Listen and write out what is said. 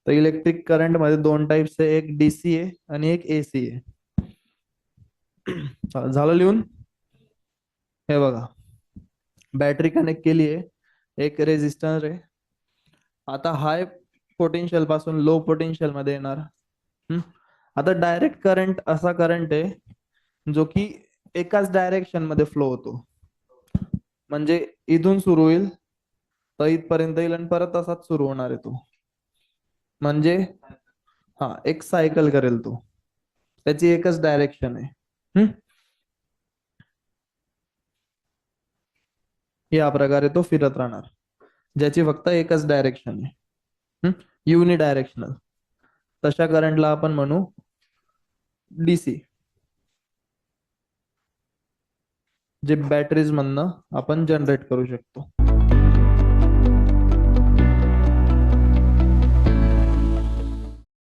तर electric current मध्ये दोन टाइप्स आहे, एक डीसी आहे आणि एक एसी आहे. झालं लिहून? हे बघा, बॅटरी कनेक्ट केली आहे, एक रेजिस्टर आहे. आता हाय पोटेन्शियल पासून लो पोटेन्शियल मध्ये येणार. आता डायरेक्ट करंट असा करंट आहे जो की एकाच डायरेक्शन मध्ये फ्लो होतो. म्हणजे इथून सुरू होईल तर इथपर्यंत येईल आणि परत असाच सुरू होणार आहे तो. म्हणजे हा एक सायकल करेल तो, त्याची एकच डायरेक्शन आहे. या प्रकारे तो फिरत राहणार, ज्याची फक्त एकच डायरेक्शन आहे, युनिडायरेक्शनल. तशा करंटला आपण म्हणू डीसी, जे बॅटरीज मधनं आपण जनरेट करू शकतो.